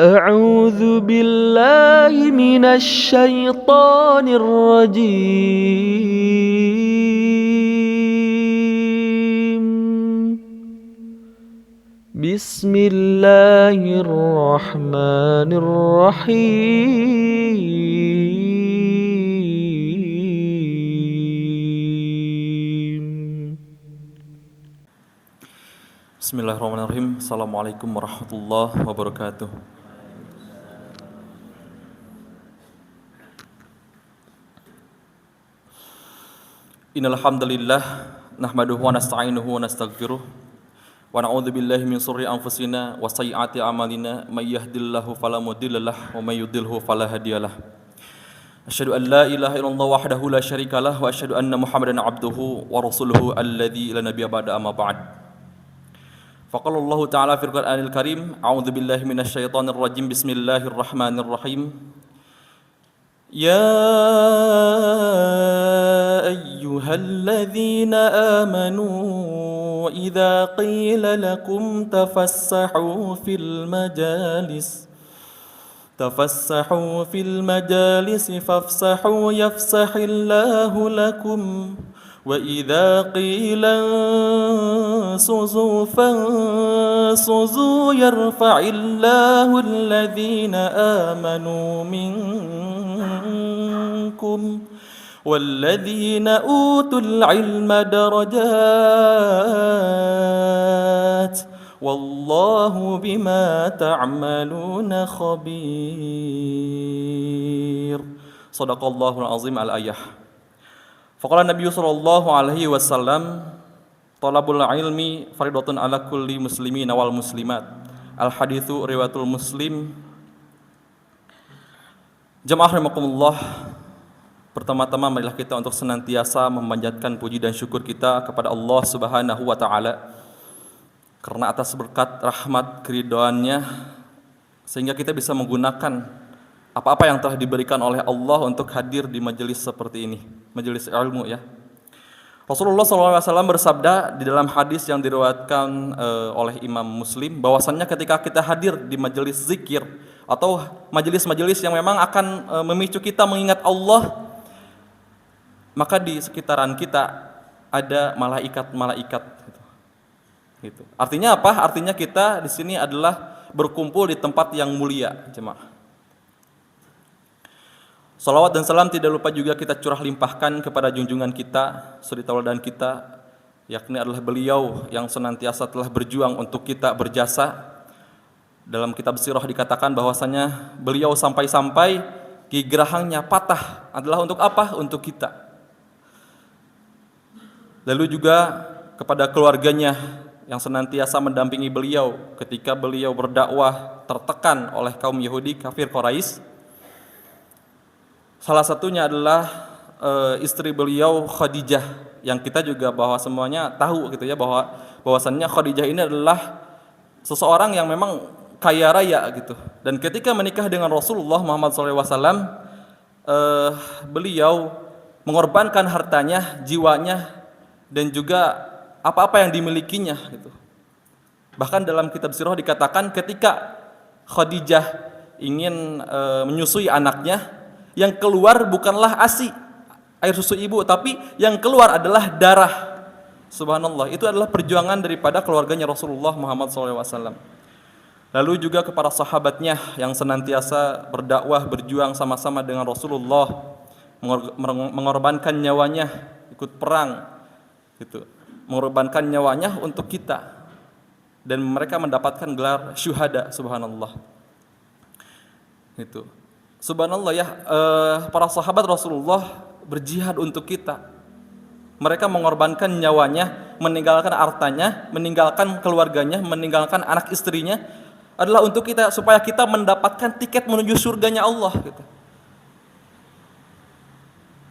أعوذ بالله من الشيطان الرجيم. بسم الله الرحمن الرحيم. Bismillahirrahmanirrahim. Assalamualaikum warahmatullahi wabarakatuh. Innal hamdalillah nahmaduhu wa nasta'inuhu wa nastaghfiruh wa na'udzu billahi min shururi anfusina wa sayyiati a'malina may yahdihillahu fala mudhillalah wa may yudhlilhu fala hadiyalah. Asyhadu an la ilaha illallah wahdahu la syarikalah wa asyhadu anna Muhammadan abduhu wa rasuluhu alladzi la nabiyya ba'da amma ba'd. Faqala Allah Ta'ala fil Qur'anil Karim, a'udzu billahi minasyaitonir rajim. Bismillahirrahmanirrahim. يا أيها الذين آمنوا إذا قيل لكم تفسحوا في المجالس فافسحوا يفسح الله لكم وإذا قيل انشزوا فانشزوا يرفع الله الذين آمنوا منكم والذين أوتوا العلم درجات والله بما تعملون خبير. صدق الله العظيم. Al-ayah. Faqala Nabi sallallahu alaihi wasallam, talabul ilmi fardhatun ala kulli muslimin wal muslimat. Al haditsu riwayatul Muslim. Jamaah rahimakumullah. Pertama-tama marilah kita untuk senantiasa memanjatkan puji dan syukur kita kepada Allah Subhanahu wa taala karena atas berkat rahmat keridhaannya sehingga kita bisa menggunakan apa-apa yang telah diberikan oleh Allah untuk hadir di majelis seperti ini, majelis ilmu ya. Rasulullah SAW bersabda di dalam hadis yang diriwayatkan oleh Imam Muslim bahwasannya ketika kita hadir di majelis zikir atau majelis-majelis yang memang akan memicu kita mengingat Allah, maka di sekitaran kita ada malaikat-malaikat gitu. Artinya apa? Artinya kita di sini adalah berkumpul di tempat yang mulia, jemaah. Salawat dan salam tidak lupa juga kita curah limpahkan kepada junjungan kita, suri tauladan kita, yakni adalah beliau yang senantiasa telah berjuang untuk kita berjasa. Dalam kitab sirah dikatakan bahwasanya beliau sampai-sampai gigrahangnya patah adalah untuk apa? Untuk kita. Lalu juga kepada keluarganya yang senantiasa mendampingi beliau ketika beliau berdakwah tertekan oleh kaum Yahudi kafir Quraisy. Salah satunya adalah istri beliau Khadijah, yang kita juga bahwa semuanya tahu gitu ya bahwasannya Khadijah ini adalah seseorang yang memang kaya raya gitu. Dan ketika menikah dengan Rasulullah Muhammad SAW, beliau mengorbankan hartanya, jiwanya, dan juga apa-apa yang dimilikinya gitu. Bahkan dalam kitab sirah dikatakan ketika Khadijah ingin menyusui anaknya, yang keluar bukanlah ASI, air susu ibu, tapi yang keluar adalah darah. Subhanallah, itu adalah perjuangan daripada keluarganya Rasulullah Muhammad SAW. Lalu juga kepada sahabatnya yang senantiasa berdakwah, berjuang sama-sama dengan Rasulullah, mengorbankan nyawanya, ikut perang, gitu, mengorbankan nyawanya untuk kita, dan mereka mendapatkan gelar syuhada. Subhanallah, itu. Subhanallah ya, para sahabat Rasulullah berjihad untuk kita. Mereka mengorbankan nyawanya, meninggalkan hartanya, meninggalkan keluarganya, meninggalkan anak istrinya, adalah untuk kita, supaya kita mendapatkan tiket menuju surganya Allah gitu.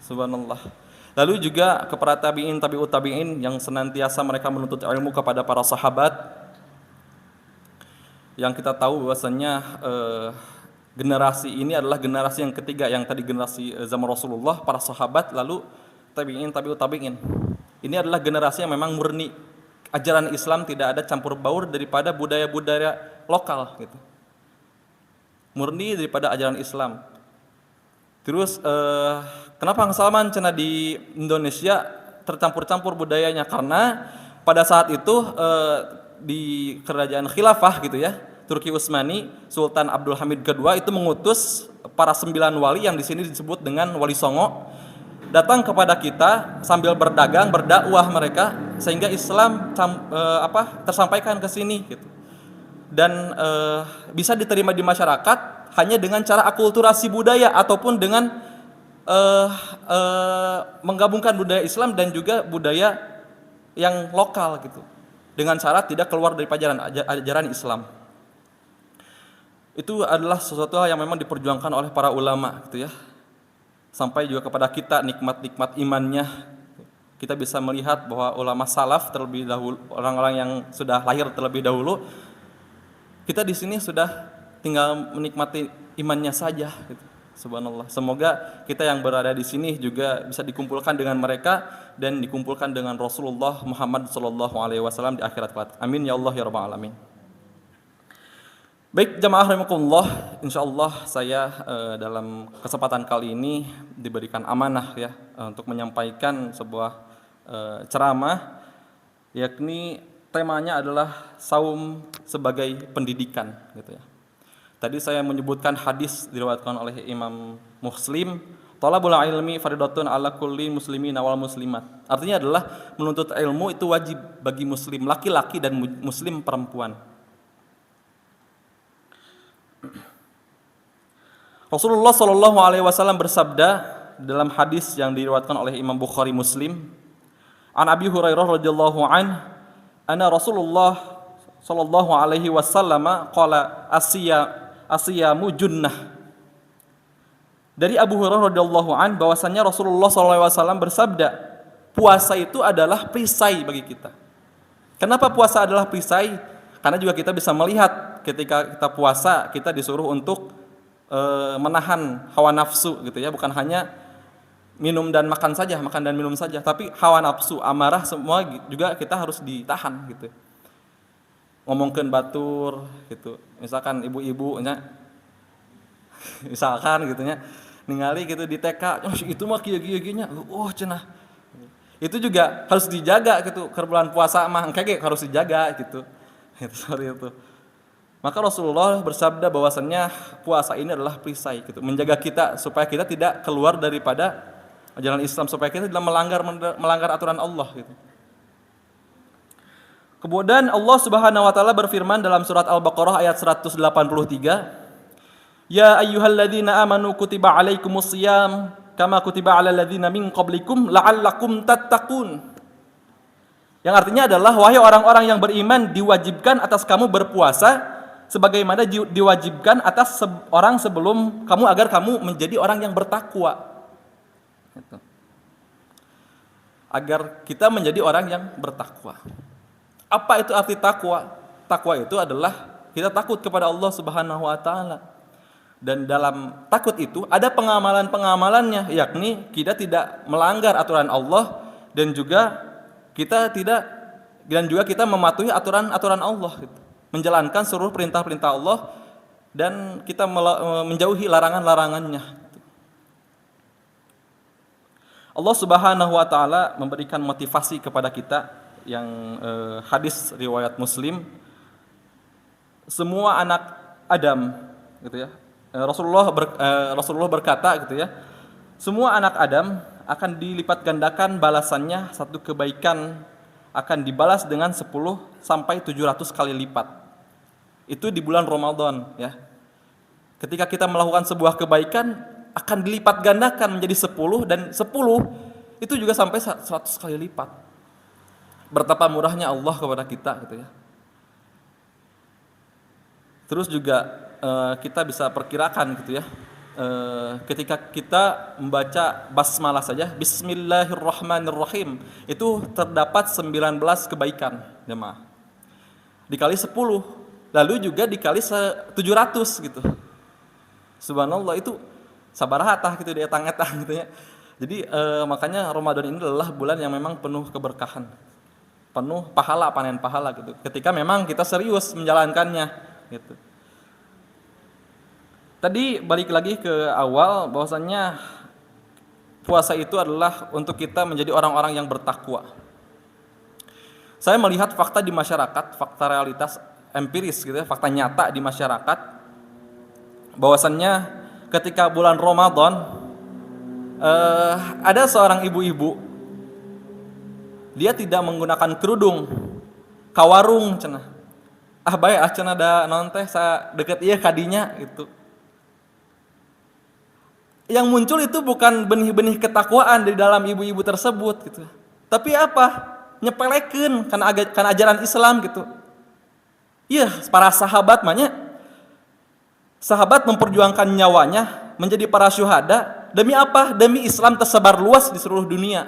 Subhanallah. Lalu juga kepada tabi'in, tabi'ut tabi'in yang senantiasa mereka menuntut ilmu kepada para sahabat, yang kita tahu bahwasannya generasi ini adalah generasi yang ketiga, yang tadi generasi zaman Rasulullah, para sahabat, lalu tabi'in, tabi'ut tabi'in. Ini adalah generasi yang memang murni ajaran Islam, tidak ada campur baur daripada budaya-budaya lokal gitu. murni daripada ajaran Islam. Terus kenapa Kang Salman cenah di Indonesia tercampur-campur budayanya? Karena pada saat itu di kerajaan khilafah gitu ya, Turki Utsmani, Sultan Abdul Hamid kedua itu mengutus para 9 wali yang di sini disebut dengan Wali Songo datang kepada kita sambil berdagang, berdakwah mereka sehingga Islam tersampaikan ke sini gitu. Dan bisa diterima di masyarakat hanya dengan cara akulturasi budaya ataupun dengan menggabungkan budaya Islam dan juga budaya yang lokal gitu, dengan cara tidak keluar dari ajaran Islam. Itu adalah sesuatu yang memang diperjuangkan oleh para ulama gitu ya, sampai juga kepada kita nikmat-nikmat imannya. Kita bisa melihat bahwa ulama salaf terlebih dahulu, orang-orang yang sudah lahir terlebih dahulu, kita di sini sudah tinggal menikmati imannya saja gitu. Subhanallah. Semoga kita yang berada di sini juga bisa dikumpulkan dengan mereka dan dikumpulkan dengan Rasulullah Muhammad SAW di akhirat kelak. Amin ya Allah ya rabbal alamin. Baik jamaah rahimakumullah, insyaallah saya dalam kesempatan kali ini diberikan amanah ya untuk menyampaikan sebuah ceramah, yakni temanya adalah saum sebagai pendidikan gitu ya. Tadi saya menyebutkan hadis diriwayatkan oleh Imam Muslim, talabul ilmi fardhatun ala kulli muslimin wal muslimat. Artinya adalah menuntut ilmu itu wajib bagi muslim laki-laki dan muslim perempuan. Rasulullah SAW bersabda dalam hadis yang diriwayatkan oleh Imam Bukhari Muslim, an Abi Hurairah radhiyallahu an, anna Rasulullah sallallahu alaihi wasallam qala asiyamu junnah. Dari Abu Hurairah radhiyallahu an bahwasanya Rasulullah SAW bersabda, puasa itu adalah perisai bagi kita. Kenapa puasa adalah perisai? Karena juga kita bisa melihat ketika kita puasa kita disuruh untuk menahan hawa nafsu gitu ya, bukan hanya minum dan makan saja, makan dan minum saja, tapi hawa nafsu, amarah semua juga kita harus ditahan gitu. Ngomongkeun batur gitu. Misalkan ibu-ibu nya misalkan gitu nya ningali gitu di TK, oh itu mah kieu-kieu nya, oh cenah. Itu juga harus dijaga gitu, ke bulan puasa mah engke harus dijaga gitu. Itu seperti itu. Maka Rasulullah bersabda bahwasannya puasa ini adalah perisai gitu, menjaga kita supaya kita tidak keluar daripada ajaran Islam, supaya kita tidak melanggar aturan Allah gitu. Kemudian Allah Subhanahu wa taala berfirman dalam surat Al-Baqarah ayat 183, ya ayyuhalladzina amanu kutiba alaikumusiyam kama kutiba alal ladzina min qablikum la'allakum tattaqun. Yang artinya adalah wahai orang-orang yang beriman, diwajibkan atas kamu berpuasa sebagaimana diwajibkan atas orang sebelum kamu agar kamu menjadi orang yang bertakwa. Gitu. Agar kita menjadi orang yang bertakwa. Apa itu arti takwa? Takwa itu adalah kita takut kepada Allah Subhanahu wa taala. Dan dalam takut itu ada pengamalan-pengamalannya, yakni kita tidak melanggar aturan Allah dan juga kita mematuhi aturan-aturan Allah gitu. Menjalankan seluruh perintah-perintah Allah dan kita menjauhi larangan-larangannya. Allah Subhanahu wa taala memberikan motivasi kepada kita yang hadis riwayat Muslim, semua anak Adam gitu ya. Rasulullah berkata gitu ya, semua anak Adam akan dilipat gandakan balasannya, satu kebaikan akan dibalas dengan 10 sampai 700 kali lipat. Itu di bulan Ramadan ya. Ketika kita melakukan sebuah kebaikan akan dilipat gandakan menjadi 10 dan 10 itu juga sampai 100 kali lipat. Betapa murahnya Allah kepada kita gitu ya. Terus juga kita bisa perkirakan gitu ya. Ketika kita membaca basmalah saja, Bismillahirrahmanirrahim, itu terdapat 19 kebaikan, jemaah. Dikali 10, lalu juga dikali 700 gitu. Subhanallah, itu sabaraha tah gitu di etang-etang gitu ya. Jadi makanya Ramadan ini adalah bulan yang memang penuh keberkahan. Penuh pahala, panen pahala gitu. Ketika memang kita serius menjalankannya gitu. Tadi balik lagi ke awal bahwasannya puasa itu adalah untuk kita menjadi orang-orang yang bertakwa. Saya melihat fakta di masyarakat, fakta realitas empiris gitu ya, fakta nyata di masyarakat bahwasannya ketika bulan Ramadan ada seorang ibu-ibu, dia tidak menggunakan kerudung, kawarung cenah. Ah bae cenah da naon teh sa deket ieu kadinya gitu. Yang muncul itu bukan benih-benih ketakwaan di dalam ibu-ibu tersebut gitu. Tapi apa? Nyepelekeun kana ajaran Islam gitu. Iya, para sahabat mahnya sahabat memperjuangkan nyawanya menjadi para syuhada demi apa? Demi Islam tersebar luas di seluruh dunia.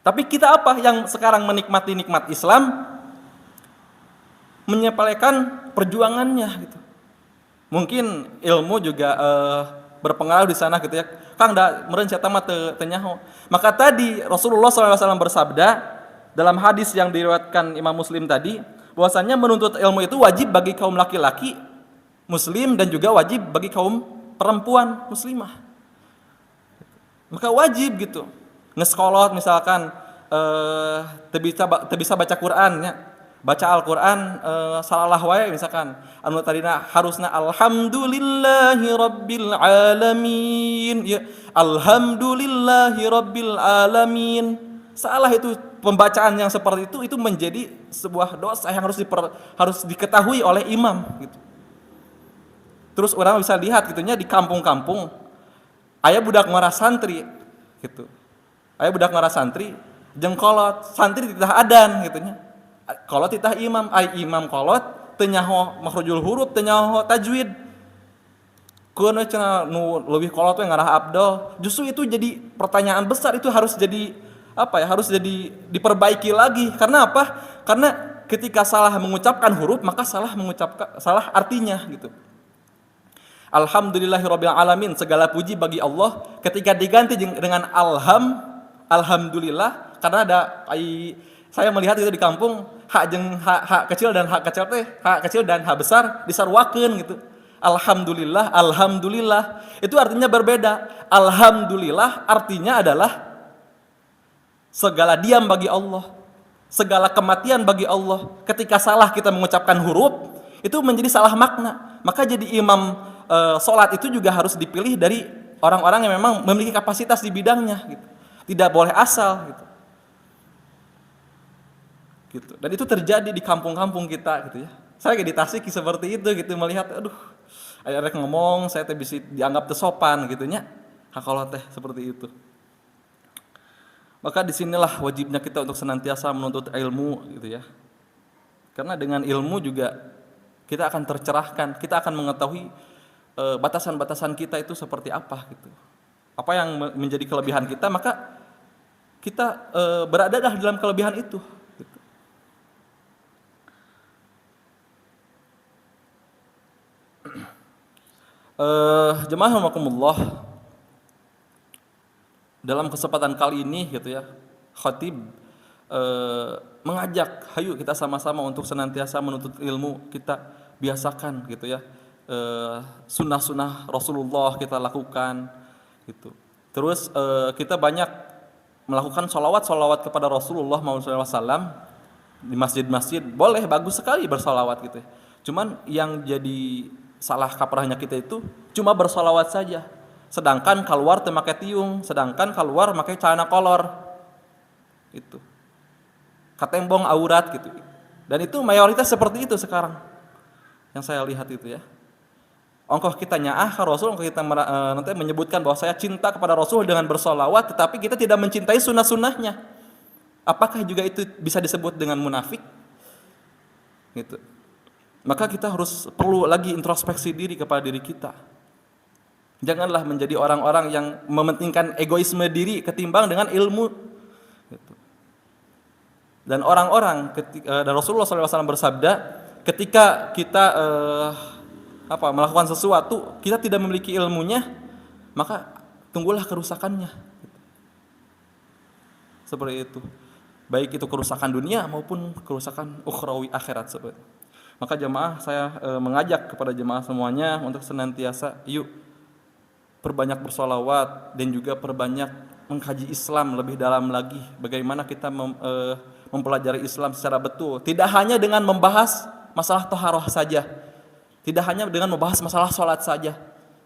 Tapi kita apa yang sekarang menikmati nikmat Islam menyepelekan perjuangannya gitu. Mungkin ilmu juga berpengaruh di sana gitu ya. Kang da meureun sia mah teu nyaho. Maka tadi Rasulullah SAW bersabda dalam hadis yang diriwayatkan Imam Muslim tadi, bahwasanya menuntut ilmu itu wajib bagi kaum laki-laki muslim dan juga wajib bagi kaum perempuan muslimah. Maka wajib gitu. Ngeskolot misalkan teu bisa baca Quran ya. Baca Al-Qur'an salalah wae misalkan anu tadina harusna alhamdulillahi rabbil alamin ya alhamdulillahi rabbil alamin. Salah itu pembacaan yang seperti itu menjadi sebuah dosa yang harus diketahui oleh imam gitu. Terus orang bisa lihat gitunya di kampung-kampung aya budak ngara santri gitu. Aya budak ngara santri jeung kolot, santri titah adan gitunya. Kolot titah imam, imam kolot teu nyaho makhrajul huruf, teu nyaho tajwid. Keuna cenah nu leuwih kolot we ngarah Abdul. Justru itu jadi pertanyaan besar, itu harus jadi apa ya? Harus jadi diperbaiki lagi. Karena apa? Karena ketika salah mengucapkan huruf, maka salah artinya gitu. Alhamdulillahirabbil alamin, segala puji bagi Allah, ketika diganti dengan alhamdulillah, karena ada saya melihat itu di kampung hak kecil dan hak kecil dan hak besar disarwakeun gitu. Alhamdulillah, alhamdulillah itu artinya berbeda. Alhamdulillah artinya adalah segala diam bagi Allah, segala kematian bagi Allah. Ketika salah kita mengucapkan huruf, itu menjadi salah makna. Maka jadi imam sholat itu juga harus dipilih dari orang-orang yang memang memiliki kapasitas di bidangnya gitu. Tidak boleh asal gitu. Dan itu terjadi di kampung-kampung kita gitu ya. Saya di Tasik seperti itu gitu, melihat aduh ada ngomong saya teh bisa dianggap teu sopan gitu nya. Hakola teh seperti itu. Maka disinilah wajibnya kita untuk senantiasa menuntut ilmu gitu ya. Karena dengan ilmu juga kita akan tercerahkan, kita akan mengetahui batasan-batasan kita itu seperti apa gitu. Apa yang menjadi kelebihan kita, maka kita berada dalam kelebihan itu. Jemaah rahimakumullah, dalam kesempatan kali ini gitu ya, khatib mengajak hayu kita sama-sama untuk senantiasa menuntut ilmu, kita biasakan gitu ya, sunnah-sunnah Rasulullah kita lakukan gitu. Terus kita banyak melakukan sholawat kepada Rasulullah SAW di masjid-masjid, boleh, bagus sekali bersolawat gitu ya. Cuman yang jadi salah kaprahnya kita itu cuma bersolawat saja, sedangkan keluar teu make tiung, sedangkan keluar make celana kolor itu, katembong aurat gitu. Dan itu mayoritas seperti itu sekarang yang saya lihat itu ya. Ongkoh kita nyaah ka Rasul, ongkoh kita nanti menyebutkan bahwa saya cinta kepada Rasul dengan bersolawat, tetapi kita tidak mencintai sunnah-sunnahnya. Apakah juga itu bisa disebut dengan munafik? Gitu. Maka kita harus perlu lagi introspeksi diri kepada diri kita. Janganlah menjadi orang-orang yang mementingkan egoisme diri ketimbang dengan ilmu. Gitu. Dan orang-orang dan Rasulullah SAW bersabda, ketika kita melakukan sesuatu, kita tidak memiliki ilmunya, maka tunggulah kerusakannya. Gitu. Seperti itu. Baik itu kerusakan dunia maupun kerusakan ukhrawi akhirat seperti itu. Maka jemaah saya mengajak kepada jemaah semuanya untuk senantiasa yuk perbanyak bersolawat dan juga perbanyak mengkaji Islam lebih dalam lagi. Bagaimana kita mempelajari Islam secara betul. Tidak hanya dengan membahas masalah toharoh saja. Tidak hanya dengan membahas masalah sholat saja.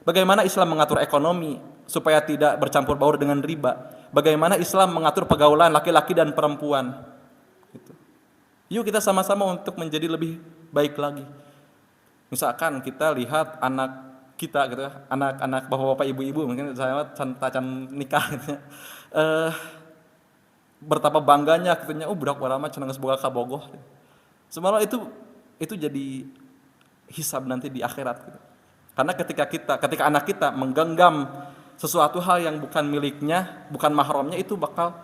Bagaimana Islam mengatur ekonomi supaya tidak bercampur baur dengan riba. Bagaimana Islam mengatur pergaulan laki-laki dan perempuan. Gitu. Yuk kita sama-sama untuk menjadi lebih baik lagi. Misalkan kita lihat anak kita gitu ya, anak-anak bapak-bapak ibu-ibu mungkin saya tacan nikah gitu ya. Betapa bangganya katanya budak warama cenah geus boga ka bogoh. Sebenarnya itu jadi hisab nanti di akhirat gitu. Karena ketika anak kita menggenggam sesuatu hal yang bukan miliknya, bukan mahramnya, itu bakal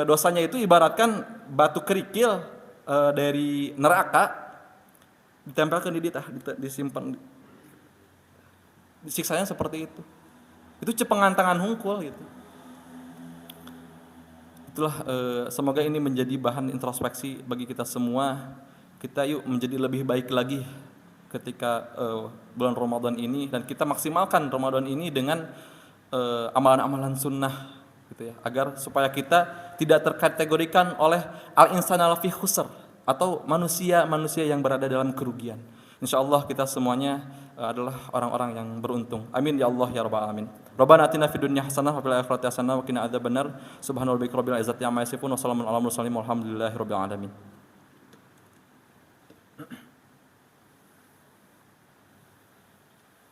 dosanya itu ibaratkan batu kerikil dari neraka ditempelkan di disimpan, siksanya seperti itu. Itu cepengan tangan hungkul gitu. Itulah semoga ini menjadi bahan introspeksi bagi kita semua. Kita yuk menjadi lebih baik lagi ketika bulan Ramadan ini, dan kita maksimalkan Ramadan ini dengan amalan-amalan sunnah gitu ya, agar supaya kita tidak terkategorikan oleh al-insana fi khusr atau manusia yang berada dalam kerugian. Insyaallah kita semuanya adalah orang-orang yang beruntung. Amin ya Allah ya rabbal alamin. Rabbana atina fid dunya hasanah wa fil akhirati hasanah wa qina adzabannar. Subhanal rabbil izzati amma yasifun wa salamun alal mursalin walhamdulillahi rabbil alamin.